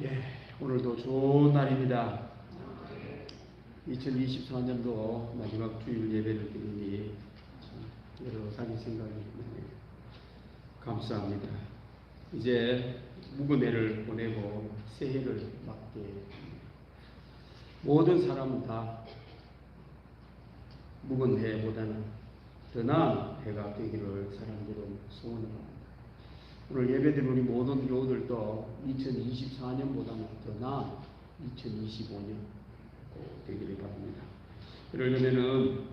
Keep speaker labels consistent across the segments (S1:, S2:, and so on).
S1: 예, 오늘도 좋은 날입니다. 2024년도 마지막 주일 예배를 드리니 여러 가지 생각이 감사합니다. 이제 묵은 해를 보내고 새해를 맞게 모든 사람은 다 묵은 해보다는 더 나은 해가 되기를 사람들은 소원합니다. 오늘 예배드린 우리 모든 교우들도 2024년보다는 더 나은 2025년 되기를 바랍니다. 그러려면은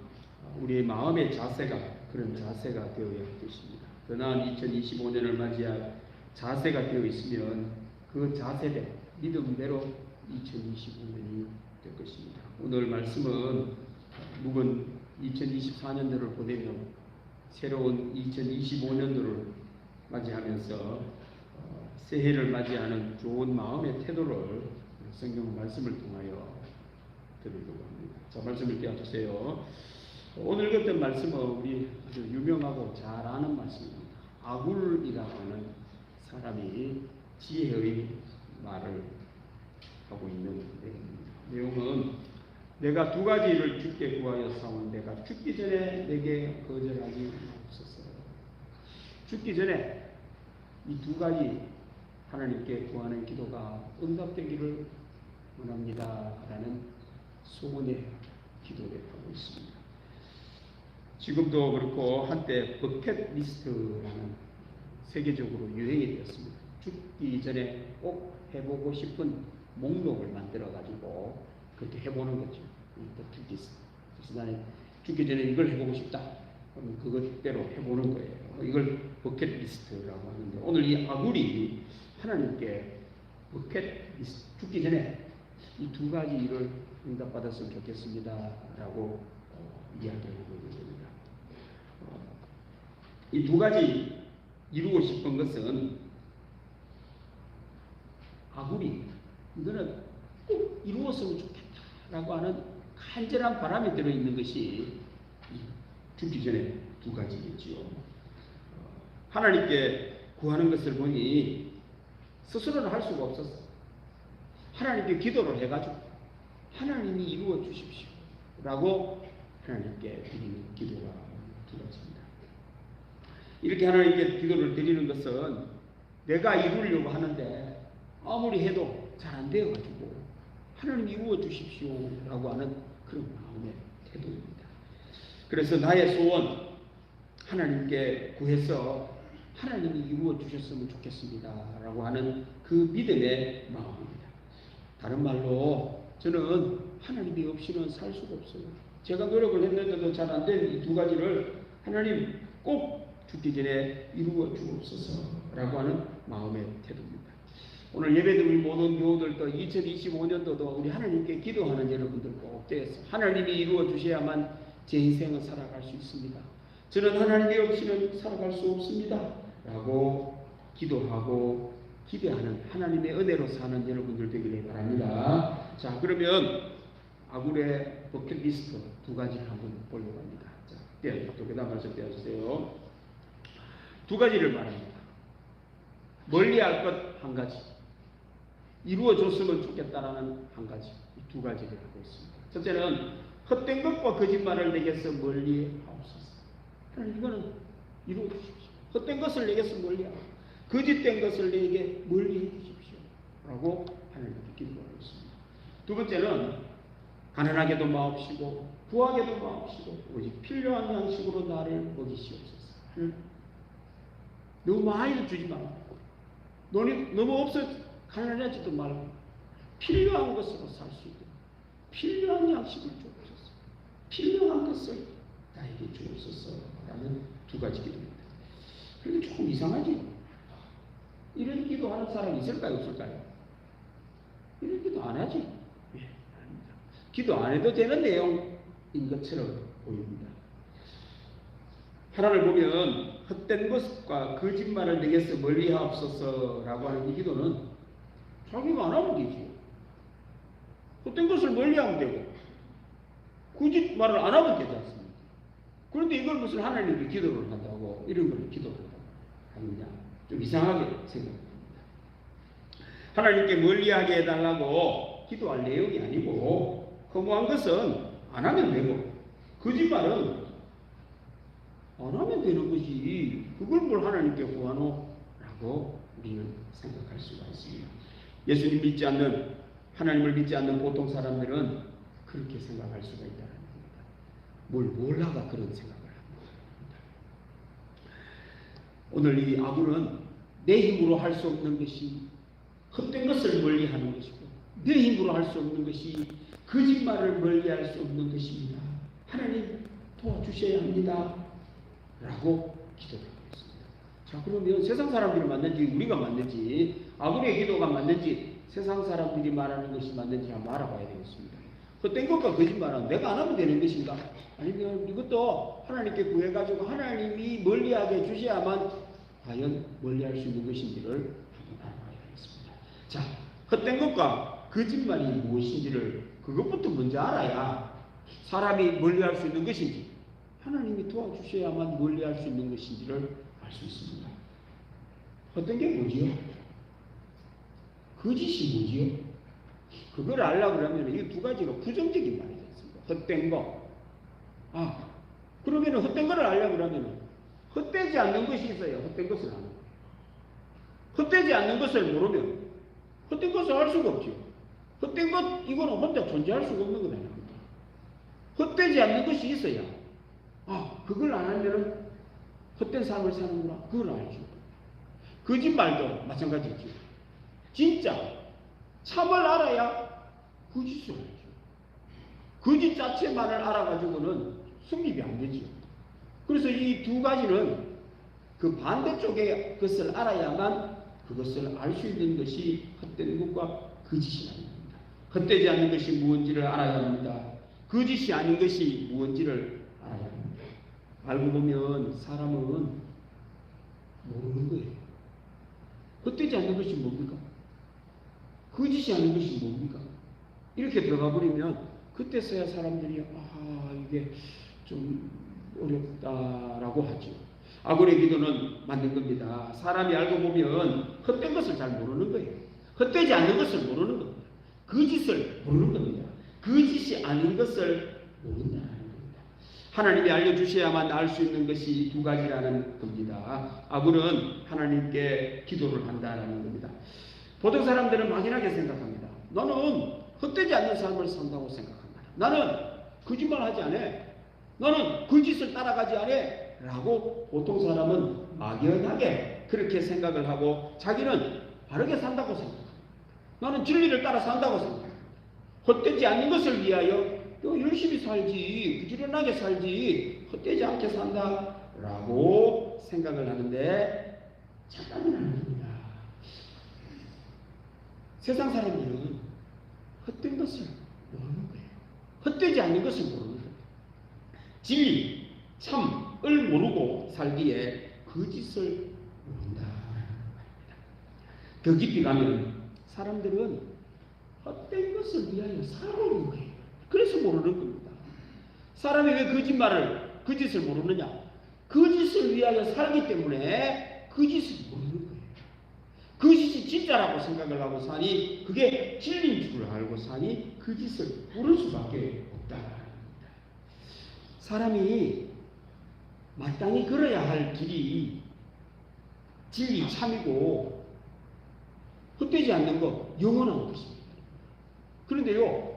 S1: 우리의 마음의 자세가 그런 자세가 되어야 할 것입니다. 더 나은 2025년을 맞이할 자세가 되어 있으면 그 자세대로 믿음대로 2025년이 될 것입니다. 오늘 말씀은 묵은 2024년도를 보내며 새로운 2025년도를 맞이하면서 새해를 맞이하는 좋은 마음의 태도를 성경 말씀을 통하여 드리려고 합니다. 자, 말씀을 띄워주세요. 오늘 같은 말씀은 우리 아주 유명하고 잘 아는 말씀입니다. 아굴이라고 하는 사람이 지혜의 말을 하고 있는 내용은 내가 두 가지를 주께 구하여 사오니 내가 죽기 전에 내게 거절하지 마옵소서. 죽기 전에 이 두 가지 하나님께 구하는 기도가 응답되기를 원합니다. 라는 소원의 기도를 하고 있습니다. 지금도 그렇고 한때 버킷리스트라는 세계적으로 유행이 되었습니다. 죽기 전에 꼭 해보고 싶은 목록을 만들어가지고 그렇게 해보는 거죠. 버킷리스트. 그래서 나는 죽기 전에 이걸 해보고 싶다. 그럼 그것대로 해보는 거예요. 이걸 버킷리스트라고 하는데 오늘 이 아굴이 하나님께 버킷리스트 죽기 전에 이 두 가지 일을 응답받았으면 좋겠습니다 라고 이야기하고 있습니다. 이 두 가지 이루고 싶은 것은 아굴이 이거는 꼭 이루었으면 좋겠다라고 하는 간절한 바람이 들어있는 것이 죽기 전에 두 가지겠지요. 하나님께 구하는 것을 보니 스스로는 할 수가 없었어. 하나님께 기도를 해가지고 하나님이 이루어 주십시오 라고 하나님께 드리는 기도가 두 가지입니다. 이렇게 하나님께 기도를 드리는 것은 내가 이루려고 하는데 아무리 해도 잘 안 되어가지고 하나님 이루어 주십시오 라고 하는 그런 마음의 태도입니다. 그래서 나의 소원 하나님께 구해서 하나님이 이루어 주셨으면 좋겠습니다 라고 하는 그 믿음의 마음입니다. 다른 말로 저는 하나님이 없이는 살 수가 없어요. 제가 노력을 했는데도 잘 안 된 이 두 가지를 하나님 꼭 죽기 전에 이루어 주옵소서 라고 하는 마음의 태도입니다. 오늘 예배드린 모든 교우들도 2025년도도 우리 하나님께 기도하는 여러분들 꼭 되어서 하나님이 이루어 주셔야만 제 인생을 살아갈 수 있습니다. 저는 하나님이 없이는 살아갈 수 없습니다 라고 기도하고 기대하는 하나님의 은혜로 사는 여러분들 되기를 바랍니다. 자, 그러면 아굴의 버킷리스트 두 가지를 한번 보려고 합니다. 자, 또 그 다음 말씀 떼어주세요. 두 가지를 말합니다. 멀리 할 것 한 가지, 이루어졌으면 좋겠다라는 한 가지, 이 두 가지를 하고 있습니다. 첫째는 헛된 것과 거짓말을 내게서 멀리 하옵소서. 하나님 이거는 이루어 주십시오. 헛된 것을 내게서 멀리 하옵소서. 거짓된 것을 내게 멀리 해 주십시오 라고 하나님께 기도하고 있습니다. 두 번째는 가난하게도 마옵시고 부하게도 마옵시고 오직 필요한 양식으로 나를 먹이시옵소서. 너무 많이 주지 말고 너무 없어 가난하지도 말고 필요한 것으로 살 수 있도록 필요한 양식을 주옵소서. 필요한 것을 나에게 주옵소서 라는 두 가지 기도입니다. 그런데 조금 이상하지? 이런 기도 하는 사람이 있을까요? 없을까요? 이런 기도 안 하지? 예, 아닙니다. 기도 안 해도 되는 내용인 것처럼 보입니다. 하나를 보면 헛된 것과 거짓말을 내게서 멀리 하옵소서라고 하는 이 기도는 자기가 안 하면 되지. 헛된 것을 멀리 하면 되고 거짓말을 안 하면 되지 않습니까? 그런데 이걸 무슨 하나님께 기도를 한다고 이런 걸 기도를 한다고 합니다. 좀 이상하게 생각합니다. 하나님께 멀리하게 해달라고 기도할 내용이 아니고 허무한 것은 안 하면 되고 거짓말은 안 하면 되는 것이 그걸 뭘 하나님께 구하노? 라고 우리는 생각할 수가 있습니다. 예수님 믿지 않는 하나님을 믿지 않는 보통 사람들은 그렇게 생각할 수가 있다는 겁니다. 뭘 몰라가 그런 생각을 합니다. 오늘 이 아굴은 내 힘으로 할 수 없는 것이 헛된 것을 멀리하는 것이고 내 힘으로 할 수 없는 것이 거짓말을 멀리할 수 없는 것입니다. 하나님 도와주셔야 합니다. 라고 기도를 하고 있습니다. 자, 그러면 세상 사람들이 맞는지 우리가 맞는지 아굴의 기도가 맞는지 세상 사람들이 말하는 것이 맞는지 한번 알아봐야 되겠습니다. 헛된 것과 거짓말은 내가 안 하면 되는 것인가? 아니면 이것도 하나님께 구해가지고 하나님이 멀리하게 주셔야만 과연 멀리할 수 있는 것인지를 한번 알아봐야 되겠습니다. 자, 헛된 것과 거짓말이 무엇인지를 그것부터 먼저 알아야 사람이 멀리할 수 있는 것인지 하나님이 도와주셔야만 멀리할 수 있는 것인지를 알 수 있습니다. 헛된 게 뭐지요? 거짓이 뭐지요? 그걸 알려고 그러면 이 두 가지가 부정적인 말이 됐습니다. 헛된 거. 그러면 헛된 거를 알려고 그러면 헛되지 않는 것이 있어요. 헛된 것을 아는 거예요. 헛되지 않는 것을 모르면 헛된 것을 알 수가 없죠. 헛된 것, 이거는 혼자 존재할 수가 없는 것 아닙니까? 헛되지 않는 것이 있어야 그걸 안 하면 헛된 삶을 사는구나. 그걸 알죠. 거짓말도 마찬가지죠. 진짜 참을 알아야 거짓을 알죠. 거짓 자체만을 알아가지고는 성립이 안 되죠. 그래서 이 두 가지는 그 반대쪽의 것을 알아야만 그것을 알 수 있는 것이 헛된 것과 거짓이 아닙니다. 헛되지 않는 것이 무엇인지를 알아야 합니다. 거짓이 아닌 것이 무엇인지를 알아야 합니다. 알고 보면 사람은 모르는 거예요. 헛되지 않는 것이 뭡니까? 거짓이 아닌 것이 뭡니까? 이렇게 들어가 버리면 그때서야 사람들이 이게 좀 어렵다라고 하죠. 아굴의 기도는 맞는 겁니다. 사람이 알고 보면 헛된 것을 잘 모르는 거예요. 헛되지 않는 것을 모르는 겁니다. 거짓을 모르는 겁니다. 거짓이 아닌 것을 모른다는 겁니다. 하나님이 알려주셔야만 알 수 있는 것이 두 가지라는 겁니다. 아굴은 하나님께 기도를 한다는 겁니다. 보통 사람들은 막연하게 생각합니다. 나는 헛되지 않는 삶을 산다고 생각합니다. 나는 거짓말 하지 않아. 나는 거짓을 따라가지 않아. 라고 보통 사람은 막연하게 그렇게 생각을 하고 자기는 바르게 산다고 생각합니다. 나는 진리를 따라 산다고 생각합니다. 헛되지 않는 것을 위하여 열심히 살지, 부지런하게 살지, 헛되지 않게 산다 라고 생각을 하는데 착각은 아닙니다. 세상 사람들은 헛된 것을 모르는 거예요. 헛되지 않는 것을 모르는 거예요. 진리, 참을 모르고 살기에 거짓을 모른다. 더 깊이 가면 사람들은 헛된 것을 위하여 살아오는 거예요. 그래서 모르는 겁니다. 사람이 왜 거짓을 모르느냐? 거짓을 위하여 살기 때문에 거짓을 모르는 거예요. 거짓이 진짜라고 생각을 하고 사니 그게 진리인 줄 알고 사니 거짓을 모를 수밖에 없다. 사람이 마땅히 걸어야 할 길이 진리 참이고 헛되지 않는 것, 영원한 것입니다. 그런데요,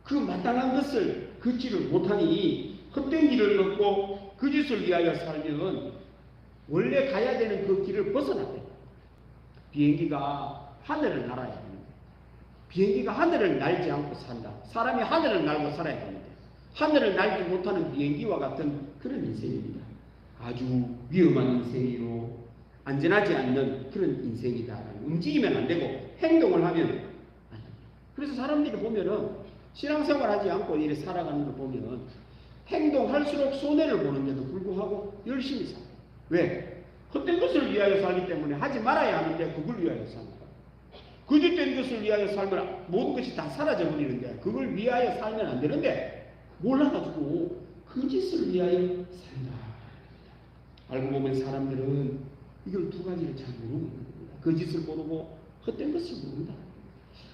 S1: 그 마땅한 것을 걷지를 못하니 헛된 길을 걷고 거짓을 위하여 살면 원래 가야 되는 그 길을 벗어났대요. 비행기가 하늘을 날아야 되는데 비행기가 하늘을 날지 않고 산다. 사람이 하늘을 날고 살아야 되는데 하늘을 날지 못하는 비행기와 같은 그런 인생입니다. 아주 위험한 인생이로 안전하지 않는 그런 인생이다. 움직이면 안 되고 행동을 하면 안 됩니다. 그래서 사람들이 보면은 신앙생활 하지 않고 이렇게 살아가는 걸 보면 행동할수록 손해를 보는데도 불구하고 열심히 살아요. 왜? 헛된 것을 위하여 살기 때문에 하지 말아야 하는데 그걸 위하여 삽니다. 거짓된 것을 위하여 살면 모든 것이 다 사라져 버리는데 그걸 위하여 살면 안 되는데 몰라가지고 거짓을 위하여 산다. 알고 보면 사람들은 이걸 두 가지를 잘 모르는 겁니다. 거짓을 모르고 헛된 것을 모른다.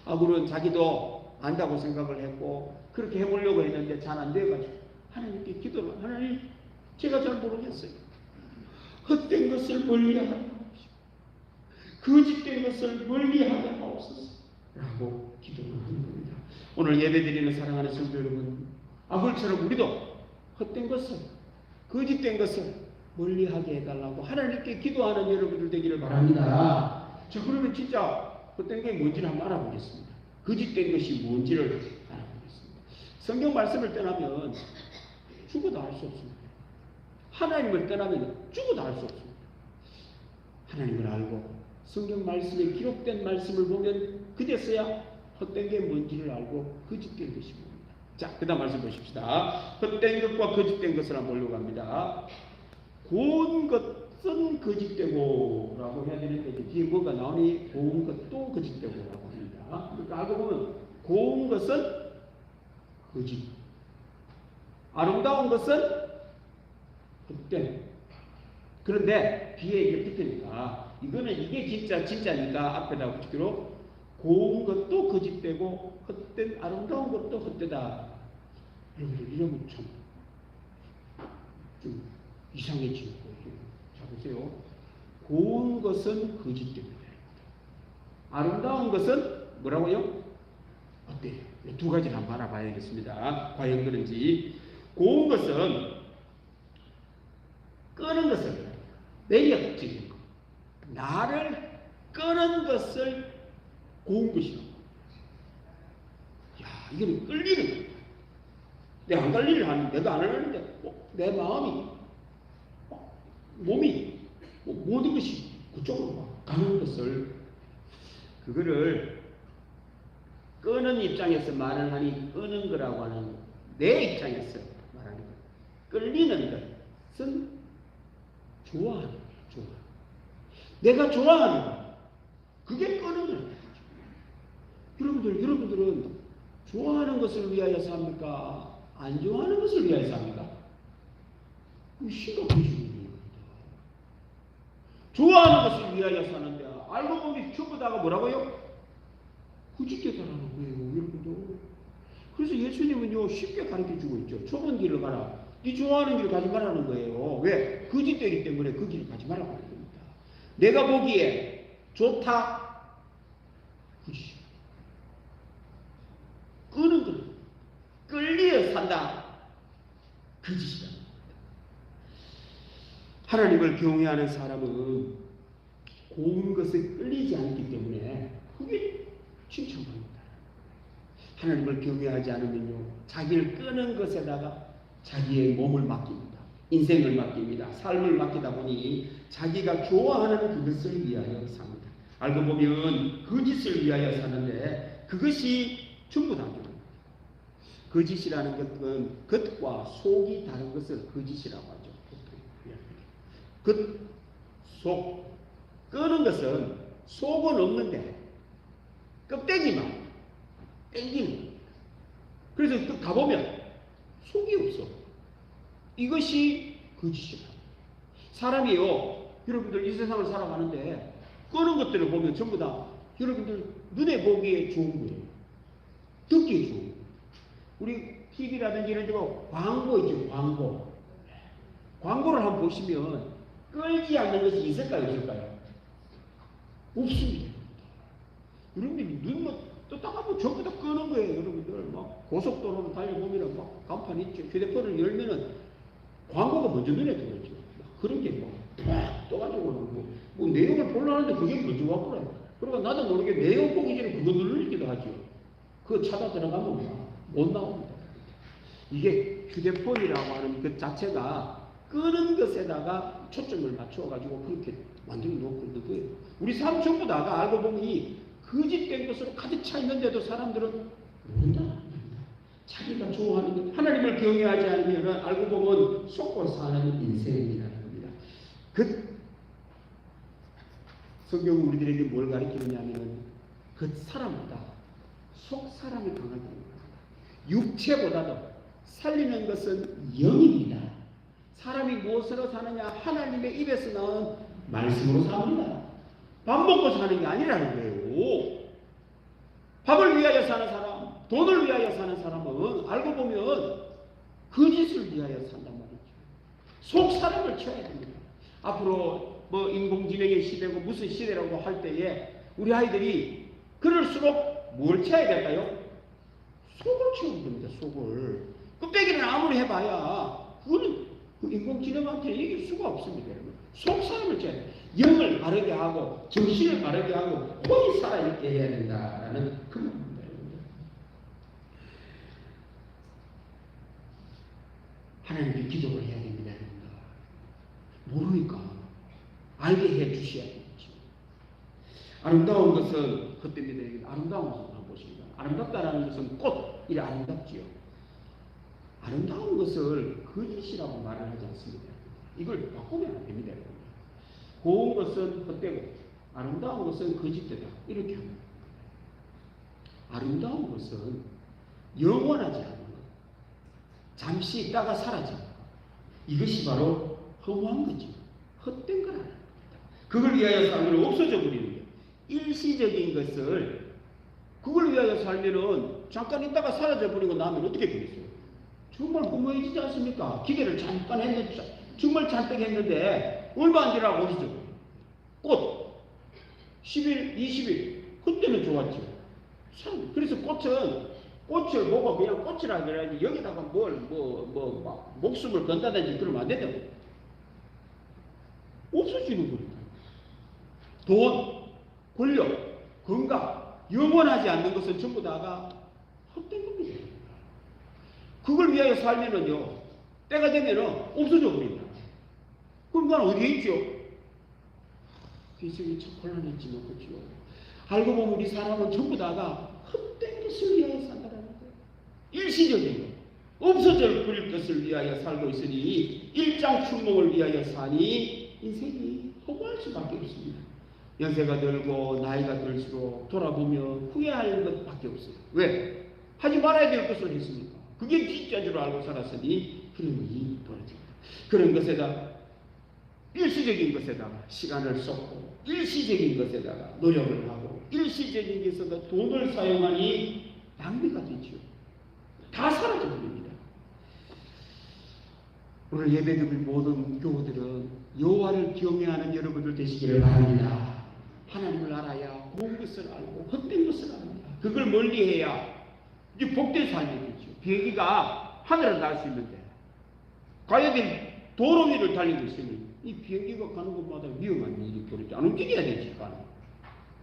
S1: 아굴은 자기도 안다고 생각을 했고 그렇게 해보려고 했는데 잘 안 돼가지고 하나님께 기도를, 하나님 제가 잘 모르겠어요. 헛된 것을 멀리하게 하옵시고 거짓된 것을 멀리하게 하옵소서 라고 기도를 하는 겁니다. 오늘 예배드리는 사랑하는 성도 여러분, 아굴처럼 우리도 헛된 것을, 거짓된 것을 멀리하게 해달라고 하나님께 기도하는 여러분들 되기를 바랍니다. 자, 그러면 진짜 헛된 게 뭔지를 한번 알아보겠습니다. 거짓된 것이 뭔지를 알아보겠습니다. 성경 말씀을 떠나면 죽어도 알 수 없습니다. 하나님을 떠나면 죽어도 알 수 없습니다. 하나님을 알고 성경 말씀에 기록된 말씀을 보면 그제서야 헛된 게 뭔지를 알고 거짓된 것이 뭡니다. 자, 그 다음 말씀 보십시다. 헛된 것과 거짓된 것을 한번 보려고 합니다. 고운 것은 거짓되고 라고 해야 되는데 뒤에 뭐가 나오니 고운 것도 거짓되고 라고 합니다. 그러니까 알고 보면 고운 것은 거짓, 아름다운 것은 헛된. 그런데 뒤에 이게 붙으니까 이거는 이게 진짜니까 앞에다 붙이기로 고운 것도 거짓되고 헛된 아름다운 것도 헛되다. 여러분들 이러면 좀 이상해지는 거예요. 자 보세요. 고운 것은 거짓됩니다. 아름다운 것은 뭐라고요? 헛돼요. 두 가지를 한번 알아봐야겠습니다. 과연 그런지. 고운 것은 끄는 것을, 매력적인 것, 나를 끄는 것을 고운 것이라고. 야, 이거는 끌리는 거야. 내가 안 끌리를 하는데, 내가 안 하는데, 내 마음이, 몸이, 모든 것이 그쪽으로 가는 것을, 그거를 끄는 입장에서 말을 하니 끄는 거라고 하는, 내 입장에서 말하는 거. 끌리는 것은 좋아하는 거예요. 좋아. 내가 좋아하는 거. 그게 끄는 거예요. 여러분들은 좋아하는 것을 위하여 삽니까? 안 좋아하는 것을 위하여 삽니까? 심각한 질문입니다. 좋아하는 것을 위하여 사는데 알고 보니 전부 다가 뭐라고요? 거짓되다라는 거예요. 여러분들. 그래서 예수님은요 쉽게 가르쳐주고 있죠. 좁은 길을 가라. 네 좋아하는 길을 가지 말라는 거예요. 왜? 거짓되기 때문에 그 길을 가지 말라고 하는 겁니다. 내가 보기에 좋다. 거짓. 끄는 것. 끌리어 산다. 거짓이다. 하나님을 경외하는 사람은 고운 것에 끌리지 않기 때문에 그게 칭찬합니다. 하나님을 경외하지 않으면요 자기를 끄는 것에다가 자기의 몸을 맡깁니다. 인생을 맡깁니다. 삶을 맡기다 보니 자기가 좋아하는 그것을 위하여 삽니다. 알고 보면 거짓을 위하여 사는데 그것이 전부 다 거짓이라는 것은 겉과 속이 다른 것을 거짓이라고 하죠. 겉, 속. 끄는 것은 속은 없는데 껍데기만 땡기는 거예요. 그래서 또 가보면 속이 없어. 이것이 거짓이다. 사람이요, 여러분들 이 세상을 살아가는데 끄는 것들을 보면 전부 다 여러분들 눈에 보기에 좋은 거예요. 듣기에 좋은 거예요. 우리 TV라든지 이런 데고 광고 있죠. 광고를 한번 보시면 끌지 않는 것이 있을까요? 없을까요? 없습니다. 여러분들이 또 딱 한번 전부 다 끄는 거예요. 여러분들 막 고속도로로 달려보면은 막 간판 있죠. 휴대폰을 열면은 광고가 먼저 눈에 들어오죠. 그런 게 떠가지고 뭐 내용을 보려는데 그게 먼저 왔구나. 그러니까 나도 모르게 내용 보기 전에 그거 누르기도 하죠. 그거 찾아 들어가면 못 나옵니다. 이게 휴대폰이라고 하는 그 자체가 끄는 것에다가 초점을 맞춰가지고 그렇게 만들어 놓고 있는 거예요. 우리 삶 전부 다가 알고 보니 거짓된 것으로 가득 차 있는데도 사람들은 모른다. 자기가 좋아하는 것, 하나님을 경외하지 않으면 알고 보면 속고 사는 인생이라는 겁니다. 그 성경은 우리들에게 뭘 가르치느냐면 그 사람보다 속 사람이 강하다는 겁니다. 육체보다도 살리는 것은 영입니다. 사람이 무엇으로 사느냐? 하나님의 입에서 나온 말씀으로 삽니다. 밥 먹고 사는 게 아니라는 거예요. 되고, 밥을 위하여 사는 사람, 돈을 위하여 사는 사람은 알고 보면 거짓을 위하여 산단 말이죠. 속 사람을 쳐야 됩니다. 앞으로 뭐 인공지능의 시대고 무슨 시대라고 할 때에 우리 아이들이 그럴수록 뭘 쳐야 될까요? 속을 치우면 됩니다. 속을. 껍데기는 아무리 해봐야 그거는 그 인공지능한테 이길 수가 없습니다. 여러분. 속 사람을 쳐야 돼요. 영을 바르게 하고 정신을 바르게 하고 혼이 살아있게 해야 된다라는 그 말입니다. 하나님께 기도를 해야 됩니다. 모르니까 알게 해 주셔야 되겠죠. 아름다운 것은 헛됩니다. 아름다운 것을 한번 보십니다. 아름답다라는 것은 꽃이 아름답지요. 아름다운 것을 거짓이라고 말을 하지 않습니다. 이걸 바꾸면 안 됩니다. 고운 것은 헛되고 아름다운 것은 거짓되다. 이렇게 합니다. 아름다운 것은 영원하지 않은 것, 잠시 있다가 사라지는 것, 이것이 바로 허무한 거죠. 헛된 거라는 겁니다. 그걸 위하여 살면 없어져 버리는 거예요. 일시적인 것을 그걸 위하여 살면은 잠깐 있다가 사라져 버리고 나면 어떻게 되겠어요? 정말 허무해지지 않습니까? 기대를 잠깐 했는데 정말 잔뜩 했는데 얼마 안 지나고 어디죠? 꽃 10일, 20일 그때는 좋았죠. 그래서 꽃을 보고 그냥 꽃이라 그래야지 여기다가 막 목숨을 건다든지 그러면 안 된다고. 없어지는 겁니다. 돈, 권력, 건강, 영원하지 않는 것은 전부 다가 헛된 겁니다. 그걸 위하여 살면은요, 때가 되면은 없어져 버립니다. 그럼 난 어디에 있죠? 세상이 참 곤란했지만, 그렇죠. 알고 보면 우리 사람은 전부 다가 헛된 것을 위하여 산다는 거예요. 일시적인 것, 없어져 버릴 것을 위하여 살고 있으니 일장춘몽을 위하여 사니 인생이 허무할 수밖에 없습니다. 연세가 들고 나이가 들수록 돌아보면 후회할 것밖에 없어요. 왜? 하지 말아야 될 것을 했습니까? 그게 진짜 줄 알고 살았으니 그런 일이 벌어집니다. 그런 것에다 일시적인 것에다가 시간을 쏟고 일시적인 것에다가 노력을 하고 일시적인 것에다가 돈을 사용하니 낭비가 되죠. 다 사라져 버립니다. 오늘 예배드릴 모든 교우들은 여호와를 경외하는 여러분들 되시기를 바랍니다. 하나님을 알아야 고운 것을 알고 헛된 것을 압니다. 그걸 멀리해야 이제 복된 삶이 되죠. 비행기가 하늘을 날 수 있는데 가야 될 도로 위를 달리고 있으니 이 비행기가 가는 곳마다 위험한 일이 벌어지죠. 안 움직여야 되지.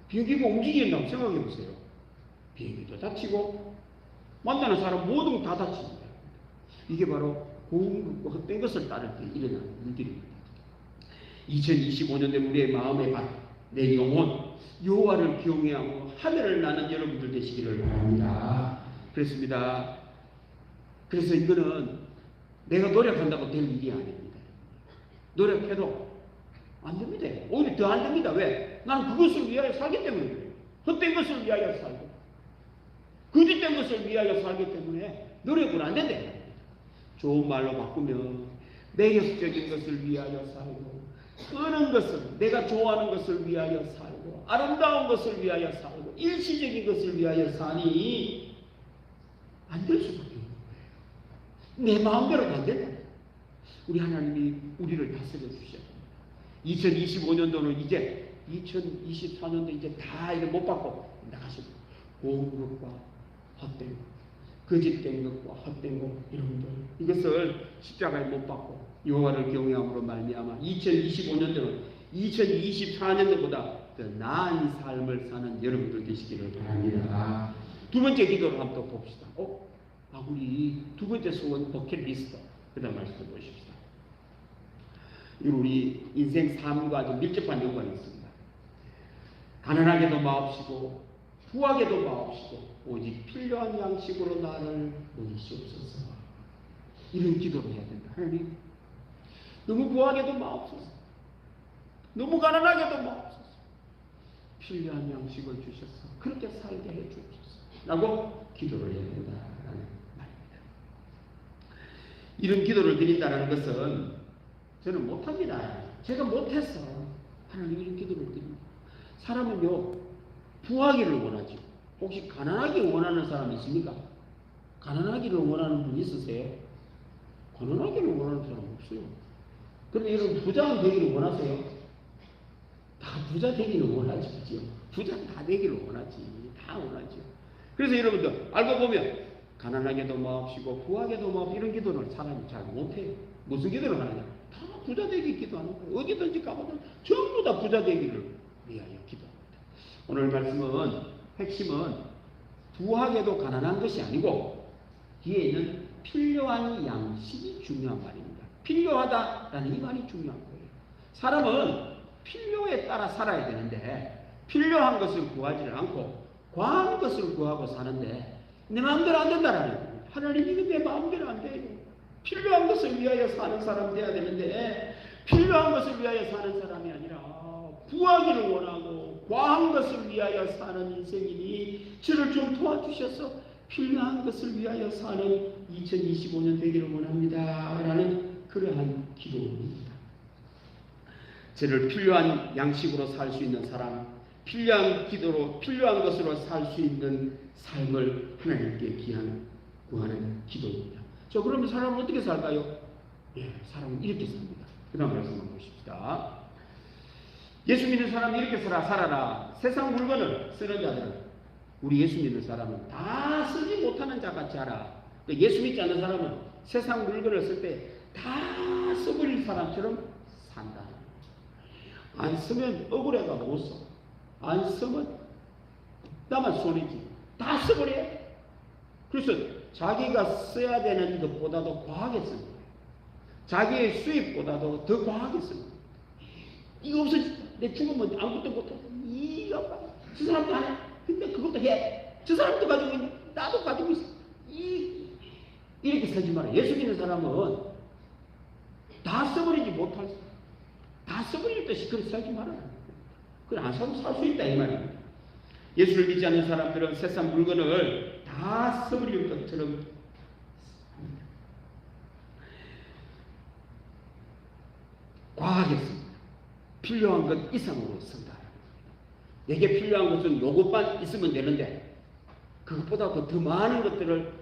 S1: 비행기가 움직인다고 생각해 보세요. 비행기도 다치고 만나는 사람 모두 다 다칩니다. 이게 바로 고운 것과 헛된 것을 따를 때 일어나는 일들입니다. 2025년에 우리의 마음의 밭, 내 영혼, 여호와를 경외하고 하늘을 나는 여러분들 되시기를 바랍니다. 그렇습니다. 그래서 이거는 내가 노력한다고 될 일이 아닙니다. 노력해도 안 됩니다. 오히려 더 안 됩니다. 왜? 나는 그것을 위하여 살기 때문에 그래요. 헛된 것을 위하여 살고 거짓된 것을 위하여 살기 때문에 노력은 안 된다. 좋은 말로 바꾸면 매력적인 것을 위하여 살고 끄는 것을 내가 좋아하는 것을 위하여 살고 아름다운 것을 위하여 살고 일시적인 것을 위하여 사니 안 될 수밖에 없는 거예요. 내 마음대로는 안 된다. 우리 하나님이 우리를 다스려 주셔야 됩니다. 2025년도는 이제 2024년도 이제 다 이제 못 받고 나가시고 고운 것과 헛된 것, 거짓된 것과 헛된 것 여러분들 이것을 십자가에 못 받고 여호와를 경외함으로 말미암아 2025년도는 2024년도보다 더 나은 삶을 사는 여러분들 되시기를 바랍니다. 두 번째 기도를 한번 또 봅시다. 우리 두 번째 소원 버킷리스트 그 다음 말씀 보십시다. 이거 우리 인생 삶과 아주 밀접한 연관이 있습니다. 가난하게도 마옵시고 부하게도 마옵시고 오직 필요한 양식으로 나를 먹이시옵소서. 이런 기도를 해야 된다. 하나님 너무 부하게도 마옵소서. 너무 가난하게도 마옵소서. 필요한 양식을 주셔서 그렇게 살게 해 주옵소서. 라고 기도를 해야 된다라는 말입니다. 이런 기도를 드린다는 것은 저는 못합니다. 제가 못해서 하나님 이런 기도를 드립니다. 사람은요 부하기를 원하지. 혹시 가난하기 원하는 사람 있습니까? 가난하기를 원하는 분 있으세요? 가난하기를 원하는 사람 없어요. 그런데 여러분 부자 되기를 원하세요? 다 부자 되기를 원하지. 그죠? 부자 다 되기를 원하지. 다 원하죠. 그래서 여러분들 알고 보면 가난하게도 마옵시고 부하게도 마옵시고 이런 기도를 사람이 잘 못해요. 무슨 기도를 하느냐? 다 부자 되기 기도하는 거예요. 어디든지 가보면 전부 다 부자 되기를 위하여 기도합니다. 오늘 말씀은 핵심은 부하게도 가난한 것이 아니고 뒤에 있는 필요한 양식이 중요한 말입니다. 필요하다라는 이 말이 중요한 거예요. 사람은 필요에 따라 살아야 되는데 필요한 것을 구하지를 않고 과한 것을 구하고 사는데 내 마음대로 안 된다라는 거예요. 하나님 이거 내 마음대로 안 돼요. 필요한 것을 위하여 사는 사람 돼야 되는데 필요한 것을 위하여 사는 사람이 아니라 구하기를 원하고 과한 것을 위하여 사는 인생이니 저를 좀 도와주셔서 필요한 것을 위하여 사는 2025년 되기를 원합니다 라는 그러한 기도입니다. 저를 필요한 양식으로 살 수 있는 사람, 필요한 기도로 필요한 것으로 살 수 있는 삶을 하나님께 구하는 기도입니다. 그러면 사람은 어떻게 살까요? 사람은 이렇게 삽니다. 그 다음 말씀 한번 보십시다. 예수 믿는 사람이 이렇게 살아라. 세상 물건을 쓰는 자들은 우리 예수 믿는 사람은 다 쓰지 못하는 자같이 하라. 예수 믿지 않는 사람은 세상 물건을 쓸 때 다 써버릴 사람처럼 산다. 안 쓰면 억울해가 못 써. 안 쓰면 나만 손해지. 다 써버려. 그래서 자기가 써야 되는 것보다도 과하게 쓰는 거예요. 자기의 수입보다도 더 과하게 쓰는 거예요. 이거 없어지. 내 죽으면 아무것도 못해. 이거 봐. 저 사람도 안 해. 근데 그것도 해. 저 사람도 가지고 있네. 나도 가지고 있어. 이렇게 살지 마라. 예수 믿는 사람은 다 써버리지 못할 수. 다 써버릴 듯이 그렇게 살지 마라. 그걸 안 사도 살 수 있다 이 말입니다. 예수를 믿지 않는 사람들은 세상 물건을 다 써버릴 것처럼 과하게 씁니다. 필요한 것 이상으로 쓴다. 내게 필요한 것은 요것만 있으면 되는데 그것보다 더 많은 것들을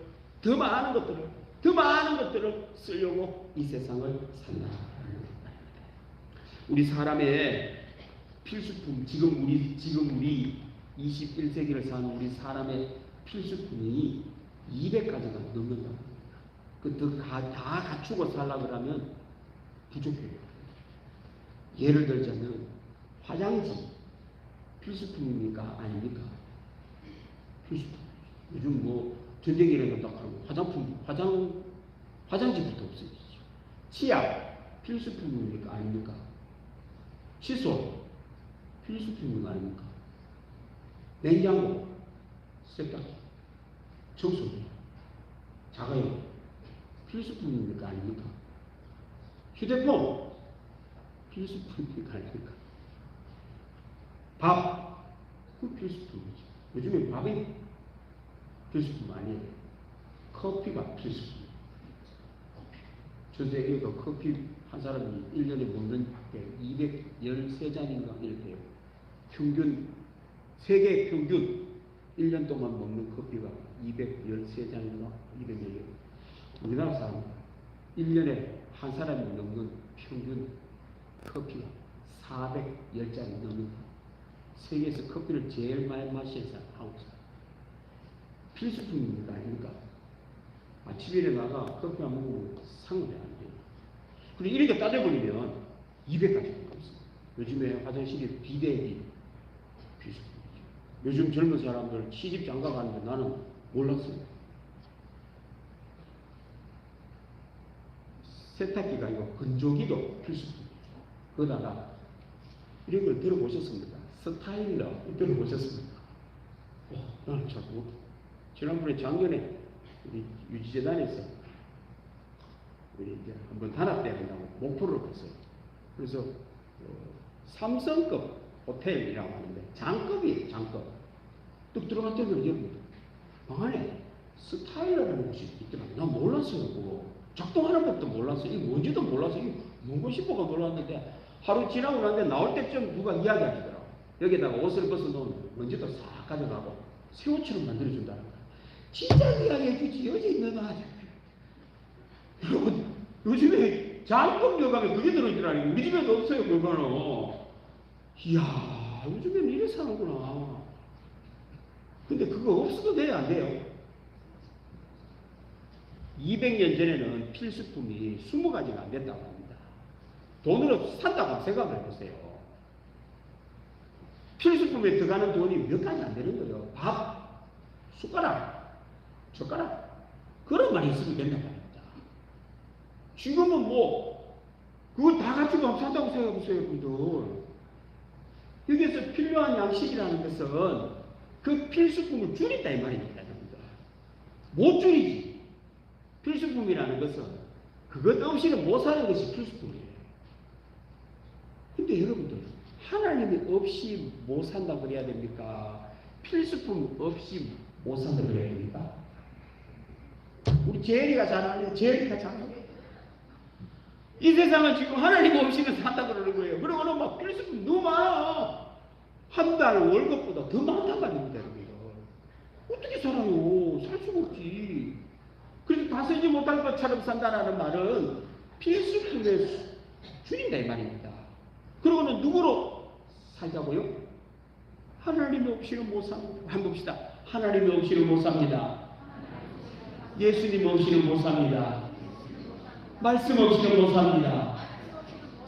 S1: 쓰려고 이 세상을 산다. 우리 사람의 필수품, 지금 우리 21세기를 사는 우리 사람의 필수품이 200가지가 넘는다고 합니다. 다 갖추고 살려고 하면 부족해요. 예를 들자면 화장지 필수품입니까? 아닙니까? 필수품. 요즘 뭐 전쟁이 일어났다 하면 화장지부터 없어지죠. 치약 필수품입니까? 아닙니까? 칫솔 필수품입니까? 아닙니까? 냉장고, 세탁기, 청소기, 자가용 필수품입니까? 아닙니까? 휴대폰 필수품입니까? 아닙니까? 밥, 그 필수품이죠. 요즘에 밥이 필수품 아니에요. 커피가 필수품. 전 세계에서 커피 한 사람이 1년에 먹는 게 213잔인가 이렇게 평균, 세계 평균 1년 동안 먹는 커피가 213잔인가 200여. 우리나라 사람 1년에 한 사람이 먹는 평균 커피가 410잔이 넘는다. 세계에서 커피를 제일 많이 마시는 사람 한국 사람. 필수품입니까? 아닙니까? 아침에 일어나가 커피 안 먹으면 상관이 안 돼요. 그리고 이렇게 따져버리면 200가지가 있습니다. 요즘에 화장실에 비데기 필수품이죠. 요즘 젊은 사람들 시집 장가 가는데 나는 몰랐어요. 세탁기가 아니고 건조기도 필수품이죠. 거기다가 이런 걸 들어보셨습니까? 스타일러 들어보셨습니까? 나는 잘 못. 지난번에 작년에 우리 유지재단에서 우리 이제 한번 단합대회 한다고 목포를 갔어요. 그래서 삼성급 호텔이라고 하는데 장급이에요. 장급. 뚝 들어갔더니 여러분 방 안에 스타일러라는 곳이 있더라고요. 난 몰랐어요. 그거. 작동하는 법도 몰랐어요. 이게 뭔지도 몰랐어요. 이게 뭔고 싶어가 놀랐는데 하루 지나고 나는데 나올 때쯤 누가 이야기하시더라고요. 여기다가 옷을 벗어놓으면 먼지도 싹 가져가고 새 옷처럼 만들어준다는 거야. 진짜 이야기해 주지. 여기 있는 아들. 여러분, 요즘에 장법여 가면 그게 들어있더라니. 우리 집에도 없어요, 그거는. 이야, 요즘에는 이래 사는구나. 근데 그거 없어도 돼요, 안 돼요? 200년 전에는 필수품이 20가지가 안 됐다고 합니다. 돈으로 산다고 생각을 해보세요. 필수품에 들어가는 돈이 몇 가지 안 되는 거예요. 밥, 숟가락, 젓가락. 그런 말이 있으면 된다고 합니다. 지금은 뭐, 그걸 다 가지고 한번 산다고 생각해보세요, 여러분들. 여기에서 필요한 양식이라는 것은 그 필수품을 줄인다, 이 말입니다, 여러분들. 못 줄이지. 필수품이라는 것은 그것 없이는 못 사는 것이 필수품이에요. 근데 여러분들, 하나님이 없이 못 산다 그래야 됩니까? 필수품 없이 못 산다 그래야 됩니까? 우리 제리가 잘 알아요. 제리가 잘 알아요. 이 세상은 지금 하나님 없이는 산다 그러는 거예요. 그러고는 막 필수품 너무 많아. 한 달 월급보다 더 많단 말입니다, 여러분들. 어떻게 살아요? 살 수가 없지. 그래서 다 쓰지 못할 것처럼 산다는 말은 필수품에 줄인다 이 말입니다. 그러고는 누구로 살자고요? 하나님이 없이는 못 삽니다. 한번 봅시다. 하나님이 없이는 못 삽니다. 예수님 없이는 못 삽니다. 말씀 없이는 못 삽니다.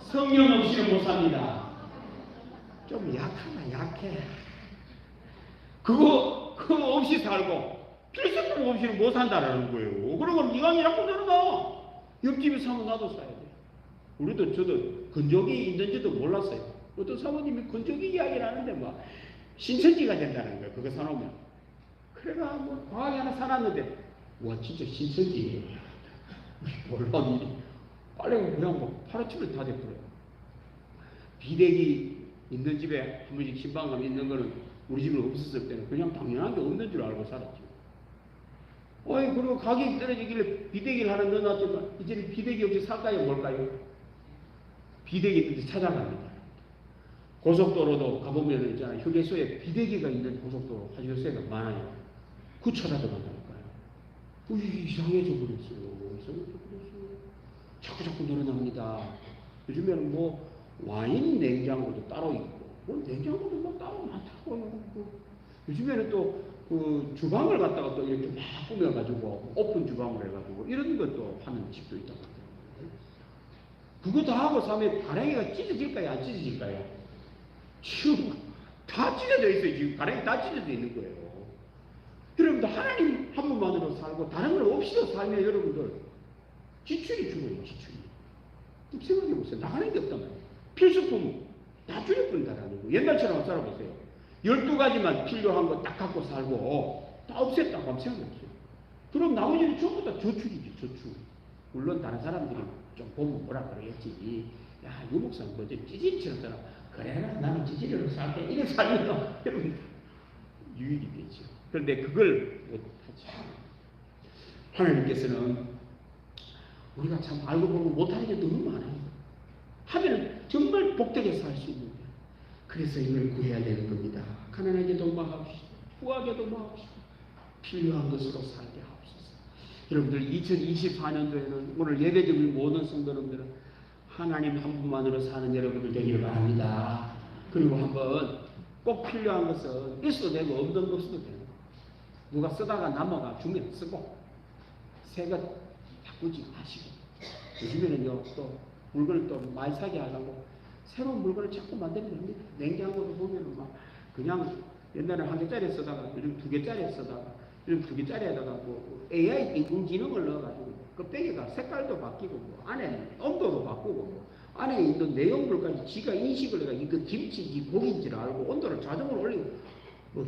S1: 성령 없이는 못 삽니다. 좀 약하나 약해. 그거 없이 살고 필수품 없이는 못 산다라는 거예요. 그러면 이왕이라고 들어가. 옆집에 사면 나도 사야 돼. 우리도 저도 건조기 있는지도 몰랐어요. 어떤 사모님이 건조기 이야기를 하는데 뭐 신천지가 된다는 거예요. 그거 사놓으면. 그래가 뭐 과하게 하나 사놨는데 와 진짜 신천지예요. 몰라. 빨래 그냥 뭐 하루치면 다 됐더래요. 비대기 있는 집에 한 번씩 신방감 있는 거는 우리 집은 없었을 때는 그냥 당연한 게 없는 줄 알고 살았죠. 어이, 그리고 가격이 떨어지길래 비대기를 하나 넣어놨지만 이제는 비대기 없이 살까요, 뭘까요? 비대기 있는데 찾아갑니다. 고속도로도 가보면 있잖아요. 휴게소에 비대기가 있는 고속도로, 휴게소가 많아요. 그 찾아도 간다니까요. 이게 이상해져 버렸어요. 이상해져 버렸어요. 자꾸 늘어납니다. 요즘에는 뭐 와인 냉장고도 따로 있고, 뭐 냉장고도 뭐 따로 많다고요. 요즘에는 또 그 주방을 갖다가 또 이렇게 막 꾸며가지고 오픈 주방을 해가지고 이런 것도 하는 집도 있다고 합니다. 그거 다 하고 사면 가랭이가 찢어질까요? 안 찢어질까요? 지금 다 찢어져 있어요. 지금 가랭이 다 찢어져 있는 거예요. 여러분들 하나님 한 분만으로 살고 다른 걸 없이도 살면 여러분들 지출이 죽어요. 지출이. 생각해보세요. 나가는 게 없단 말이에요. 필수품 다 줄여버린다라는 거. 옛날처럼 살아보세요. 12가지만 필요한 거 딱 갖고 살고 다 없앴다고 하면 생각해보세요. 그럼 나머지는 전부 다 저축이지, 저축. 물론 다른 사람들이 좀 보면 뭐라 그러겠지. 야, 유 목사는 뭐지? 찌질처럼 살아. 그래, 나는 찌질로 살게. 이래 살면 여러분 유익이 되죠. 그런데 그걸 못하죠. 하나님께서는 우리가 참 알고 보고 못하는 게 너무 많아요. 하면 정말 복되게 살 수 있는데 그래서 이걸 구해야 되는 겁니다. 가난하게 도망하옵시고 후하게 도망하옵시고 필요한 것으로 살게 하옵소서. 여러분들 2024년도에는 오늘 예배드릴 모든 성도님들은 하나님 한 분만으로 사는 여러분들 되기를 바랍니다. 그리고 한번 꼭 필요한 것은 있어도 되고 없는 거 없어도 되고 누가 쓰다가 남아가 주면 쓰고 새 것 바꾸지 마시고 요즘에는요 또 물건을 또 많이 사게 하려고 새로운 물건을 자꾸 만들면 됩니다. 냉장고도 보면은 막 그냥 옛날에 한 개짜리 쓰다가 요즘 2개짜리 쓰다가 요즘 2개짜리에다가 뭐 AI 인공지능을 넣어가지고 껍데기가 색깔도 바뀌고 뭐 안에 온도도 바꾸고 뭐 안에 있는 내용물까지 지가 인식을 해가지고 이거 김치인지 고기인지를 알고 온도를 자동으로 올리고 뭐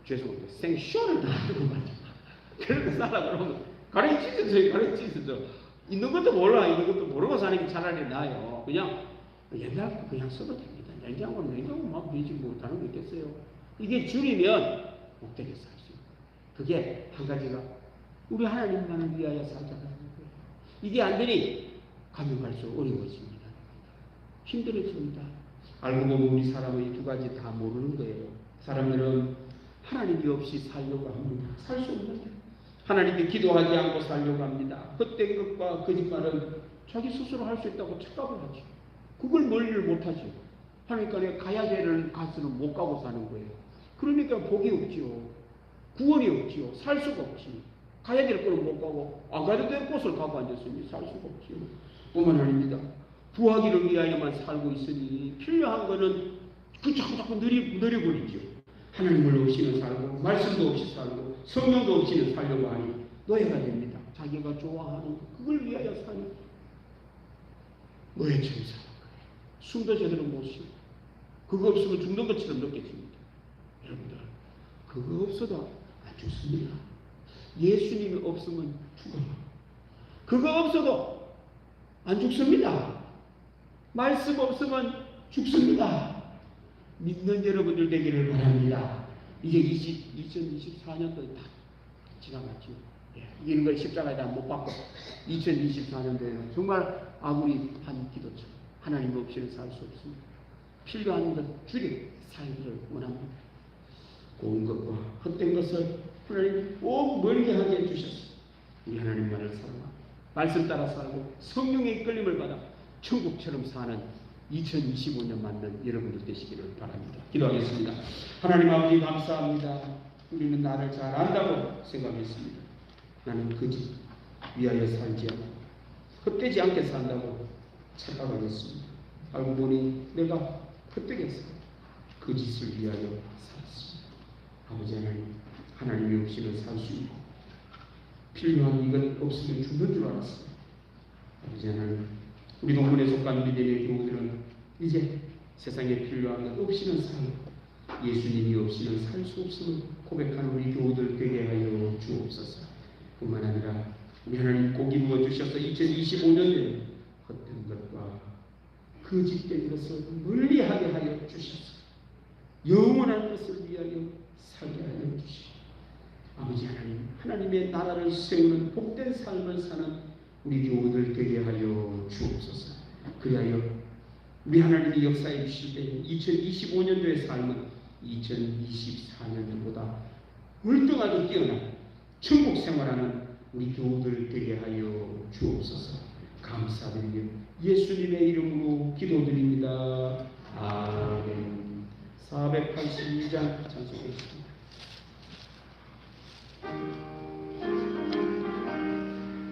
S1: 죄송합니다. 생쇼를 놔두고 말이야. 그렇게 살아 그러면 가르치죠. 있는 것도 몰라. 있는 것도 모르고 사는 게 차라리 나아요. 그냥 옛날 거 그냥 써도 됩니다. 냉장고만 보이지 뭐 다른 거 있겠어요. 이게 줄이면 복되게 살 수 있고 그게 한 가지가 우리 하나님만을 위하여 살자라는 거예요. 이게 안 되니 가면 갈수록 어려워집니다. 힘들어집니다. 알고 보면 우리 사람의 두 가지 다 모르는 거예요. 사람들은 하나님이 없이 살려고 합니다. 살 수 없는 거예요. 하나님께 기도하지 않고 살려고 합니다. 헛된 것과 거짓말은 자기 스스로 할 수 있다고 착각을 하죠. 그걸 멀리를 못하죠. 그러니까 내가 가야 되는 가서는 못 가고 사는 거예요. 그러니까 복이 없지요. 구원이 없지요. 살 수가 없지. 가야 될 곳은 못 가고 안 가도 될 곳을 가고 앉았으니 살 수가 없지요. 뿐만 아닙니다. 구하기를 위하여만 살고 있으니 필요한 거는 그 자꾸 느려버리죠. 하나님을 없이는 살고 말씀도 없이 살고 성령도 없이는 살려고 하니 노예가 됩니다. 자기가 좋아하는 그걸 위하여 사는 노예처럼 사는 거예요. 숨도 제대로 못 쉬고 그거 없으면 죽는 것처럼 느껴집니다. 여러분들 그거 없어도 안 죽습니다. 예수님이 없으면 죽어요. 그거 없어도 안 죽습니다. 말씀 없으면 죽습니다. 믿는 여러분들 되기를 바랍니다. 이제 2024년도에 다 지나갔죠. 이런 걸 십자가에 못 받고 2024년도에는 정말 아무리한 기도처럼 하나님 없이는 살 수 없습니다. 필요한 것 줄여 살기를 원합니다. 고운 것과 헛된 것을 하나님 꼭 멀게 하게 해주셨어요. 우리 하나님만을 사랑하고 말씀 따라 살고 성령의 이끌림을 받아 천국처럼 사는 2025년 맞는 여러분들 되시기를 바랍니다. 기도하겠습니다. 하나님 아버지 감사합니다. 우리는 나를 잘 안다고 생각했습니다. 나는 거짓 위하여 살지 않고 헛되지 않게 산다고 착각하겠습니다. 알고 보니 내가 헛되게 살고 거짓을 위하여 살았습니다. 아버지 하나님, 하나님이 없이는 살 수 있고 필요한 이것 없으면 죽는 줄 알았어요. 아버지 하나님, 우리 동문에 속한 믿음의 교우들은 이제 세상에 필요한 것 없이는 살고 예수님이 없이는 살 수 없음을 고백하는 우리 교우들 되게 하여 주옵소서. 뿐만 아니라 우리 하나님 꼭 이루어 주셔서 2025년에 헛된 것과 거짓된 것을 멀리하게 하여 주셔서 영원한 것을 위하여 살게 하여 주시고 아버지 하나님, 하나님의 나라를 세우는 복된 삶을 사는 우리 교우들 되게 하여 주옵소서. 그리하여 우리 하나님이 역사해 주실 때 2025년도의 삶은 2024년도보다 월등하게 뛰어난 천국 생활하는 우리 교우들 되게 하여 주옵소서. 감사드리며 예수님의 이름으로 기도드립니다. 아멘. 482장 찬송했습니다.